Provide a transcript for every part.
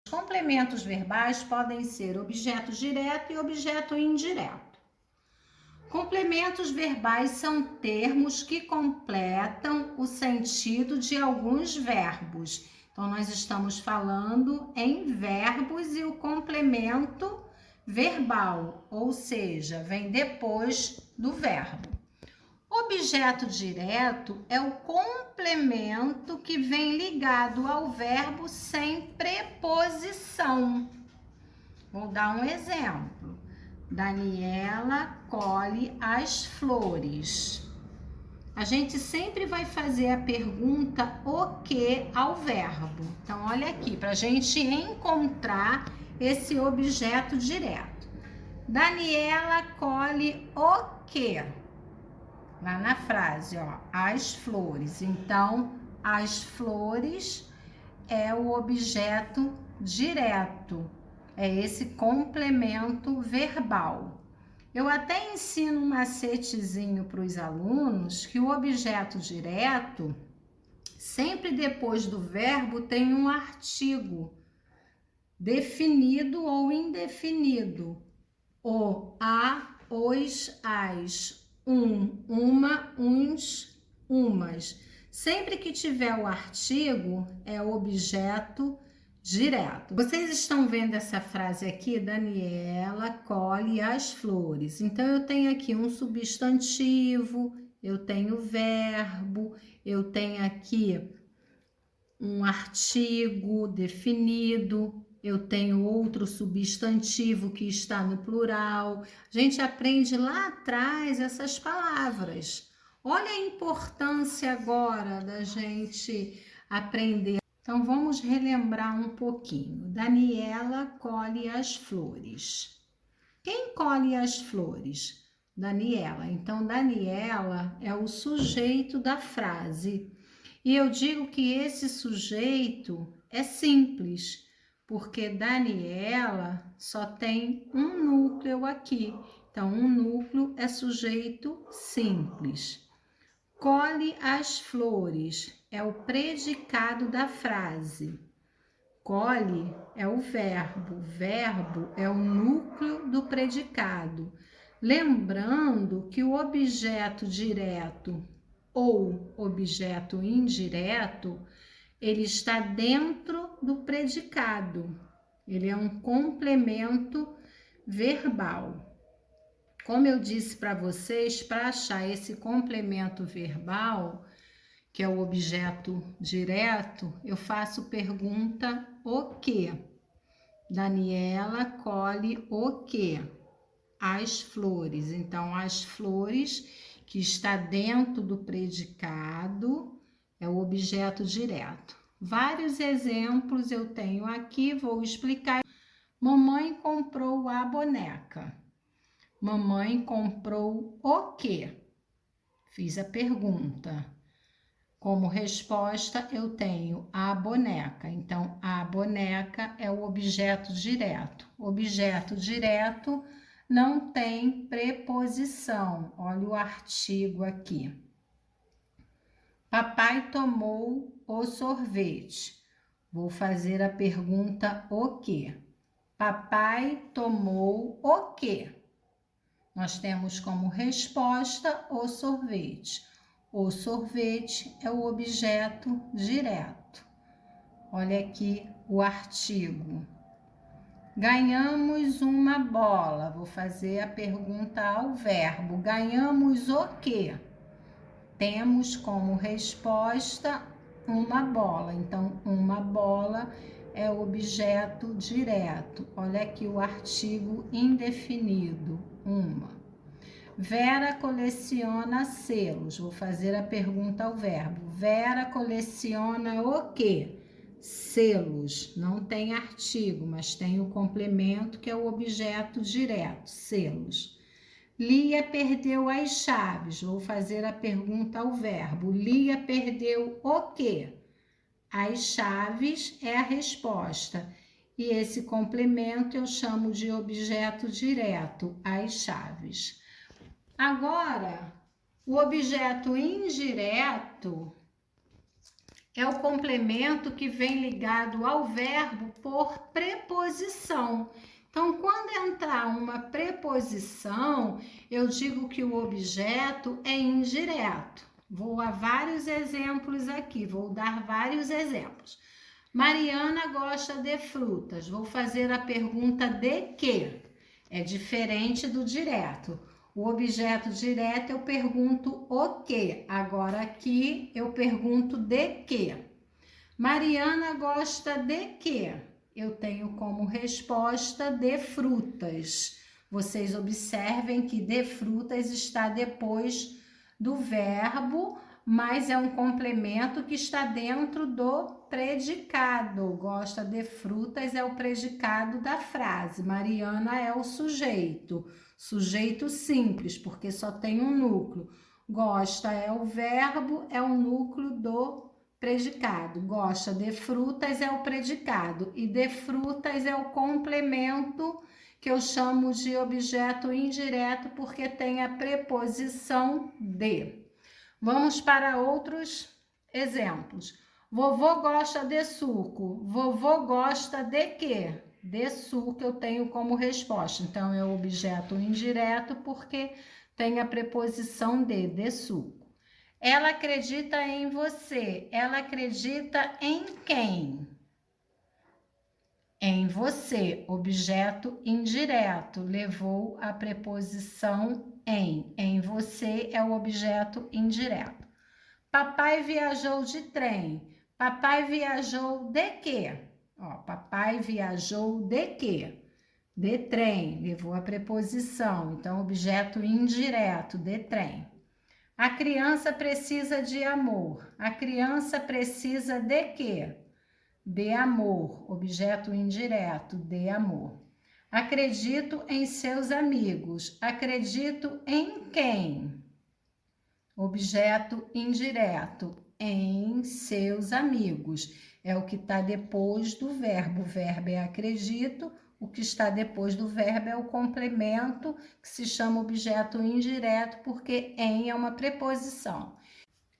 Complementos verbais podem ser objeto direto e objeto indireto. Complementos verbais são termos que completam o sentido de alguns verbos. Então, nós estamos falando em verbos e o complemento verbal, ou seja, vem depois do verbo. Objeto direto é o complemento que vem ligado ao verbo sem preposição. Vou dar um exemplo. Daniela colhe as flores. A gente sempre vai fazer a pergunta o que ao verbo. Então, olha aqui, para a gente encontrar esse objeto direto. Daniela colhe o que? Lá na frase, ó, as flores. Então, as flores é o objeto direto, é esse complemento verbal. Eu até ensino um macetezinho para os alunos que o objeto direto, sempre depois do verbo, tem um artigo definido ou indefinido. O, a, os, as, uma, uns, umas. Sempre que tiver o artigo, é objeto direto. Vocês estão vendo essa frase aqui? Daniela colhe as flores. Então, eu tenho aqui um substantivo, eu tenho verbo, eu tenho aqui um artigo definido, eu tenho outro substantivo que está no plural. A gente aprende lá atrás essas palavras. Olha a importância agora da gente aprender. Então, vamos relembrar um pouquinho. Daniela colhe as flores. Quem colhe as flores? Daniela. Então, Daniela é o sujeito da frase. E eu digo que esse sujeito é simples, porque Daniela só tem um núcleo aqui. Então, um núcleo é sujeito simples. Colhe as flores é o predicado da frase. Colhe é o verbo é o núcleo do predicado. Lembrando que o objeto direto ou objeto indireto, ele está dentro do predicado. Ele é um complemento verbal. Como eu disse para vocês, para achar esse complemento verbal, que é o objeto direto, eu faço pergunta o que? Daniela colhe o que? As flores. Então, as flores, que está dentro do predicado, é o objeto direto. Vários exemplos eu tenho aqui, vou explicar. Mamãe comprou a boneca. Mamãe comprou o quê? Fiz a pergunta. Como resposta, eu tenho a boneca. Então, a boneca é o objeto direto. Objeto direto não tem preposição. Olha o artigo aqui. Papai tomou o sorvete. Vou fazer a pergunta o quê? Papai tomou o quê? Nós temos como resposta o sorvete. O sorvete é o objeto direto. Olha aqui o artigo. Ganhamos uma bola. Vou fazer a pergunta ao verbo. Ganhamos o quê? Temos como resposta uma bola. Então, uma bola é o objeto direto. Olha aqui o artigo indefinido. Uma. Vera coleciona selos. Vou fazer a pergunta ao verbo. Vera coleciona o quê? Selos. Não tem artigo, mas tem o complemento que é o objeto direto. Selos. Lia perdeu as chaves. Vou fazer a pergunta ao verbo. Lia perdeu o quê? As chaves é a resposta. E esse complemento eu chamo de objeto direto, as chaves. Agora, o objeto indireto é o complemento que vem ligado ao verbo por preposição. Então, quando entrar uma preposição, eu digo que o objeto é indireto. Vou a vários exemplos aqui, vou dar vários exemplos. Mariana gosta de frutas. Vou fazer a pergunta de quê? É diferente do direto. O objeto direto eu pergunto o quê? Agora aqui eu pergunto de quê? Mariana gosta de quê? Eu tenho como resposta de frutas. Vocês observem que de frutas está depois do verbo, mas é um complemento que está dentro do predicado. Gosta de frutas é o predicado da frase. Mariana é o sujeito. Sujeito simples, porque só tem um núcleo. Gosta é o verbo, é o núcleo do predicado. Gosta de frutas é o predicado. E de frutas é o complemento que eu chamo de objeto indireto, porque tem a preposição de. Vamos para outros exemplos. Vovô gosta de suco. Vovô gosta de quê? De suco eu tenho como resposta. Então, é o objeto indireto porque tem a preposição de suco. Ela acredita em você. Ela acredita em quem? Em você. Objeto indireto. Levou a preposição em. Em você é o objeto indireto. Papai viajou de trem. Papai viajou de quê? Ó, papai viajou de quê? De trem. Levou a preposição. Então, objeto indireto, de trem. A criança precisa de amor. A criança precisa de quê? De amor. Objeto indireto, de amor. Acredito em seus amigos. Acredito em quem? Objeto indireto, em seus amigos. É o que está depois do verbo. O verbo é acredito, o que está depois do verbo é o complemento, que se chama objeto indireto, porque em é uma preposição.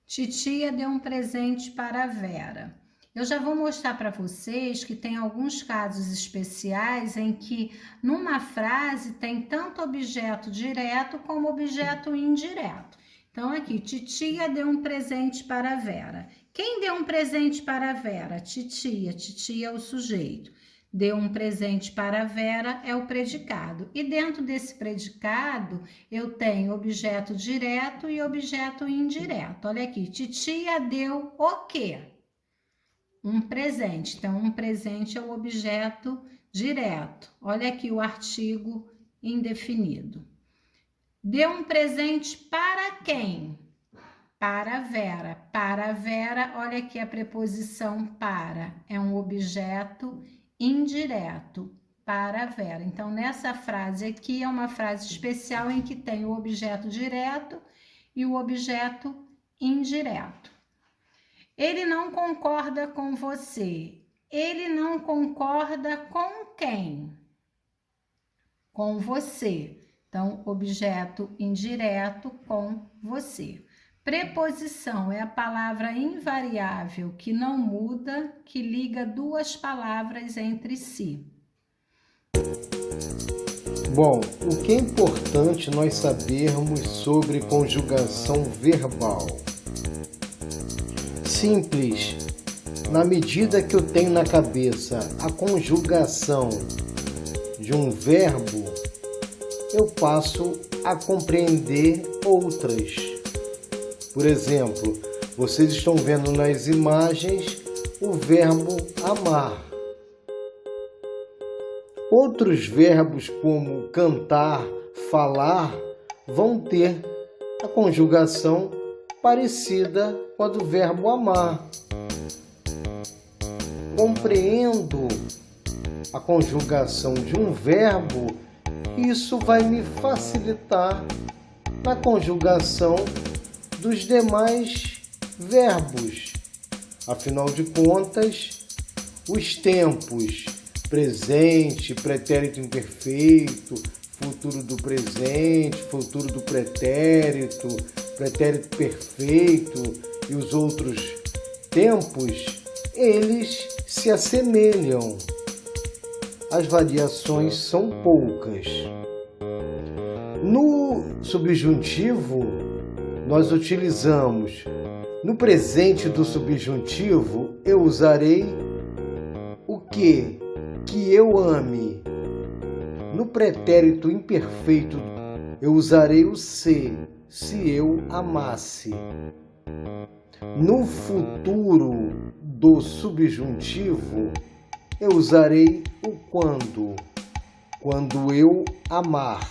Titia deu um presente para a Vera. Eu já vou mostrar para vocês que tem alguns casos especiais em que numa frase tem tanto objeto direto como objeto indireto. Então, aqui, titia deu um presente para a Vera. Quem deu um presente para a Vera? Titia. Titia é o sujeito. Deu um presente para a Vera é o predicado. E dentro desse predicado, eu tenho objeto direto e objeto indireto. Olha aqui, titia deu o quê? Um presente. Então, um presente é o objeto direto. Olha aqui o artigo indefinido. Deu um presente para quem? Para a Vera. Para a Vera, olha aqui a preposição para. É um objeto indireto. Para a Vera. Então, nessa frase aqui é uma frase especial em que tem o objeto direto e o objeto indireto. Ele não concorda com você. Ele não concorda com quem? Com você. Então, objeto indireto com você. Preposição é a palavra invariável que não muda, que liga duas palavras entre si. Bom, o que é importante nós sabermos sobre conjugação verbal? Simples. Na medida que eu tenho na cabeça a conjugação de um verbo, eu passo a compreender outras. Por exemplo, vocês estão vendo nas imagens o verbo amar. Outros verbos como cantar, falar, vão ter a conjugação parecida com a do verbo amar. Compreendo a conjugação de um verbo, isso vai me facilitar na conjugação dos demais verbos. Afinal de contas, os tempos presente, pretérito imperfeito, futuro do presente, futuro do pretérito, pretérito perfeito e os outros tempos, eles se assemelham. as variações são poucas. No subjuntivo, nós utilizamos, no presente do subjuntivo, eu usarei o que eu ame. No pretérito imperfeito, eu usarei o se eu amasse. No futuro do subjuntivo, eu usarei o quando eu amar.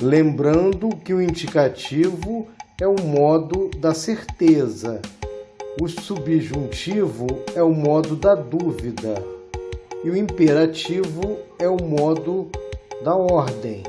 Lembrando que o indicativo é o modo da certeza, o subjuntivo é o modo da dúvida e o imperativo é o modo da ordem.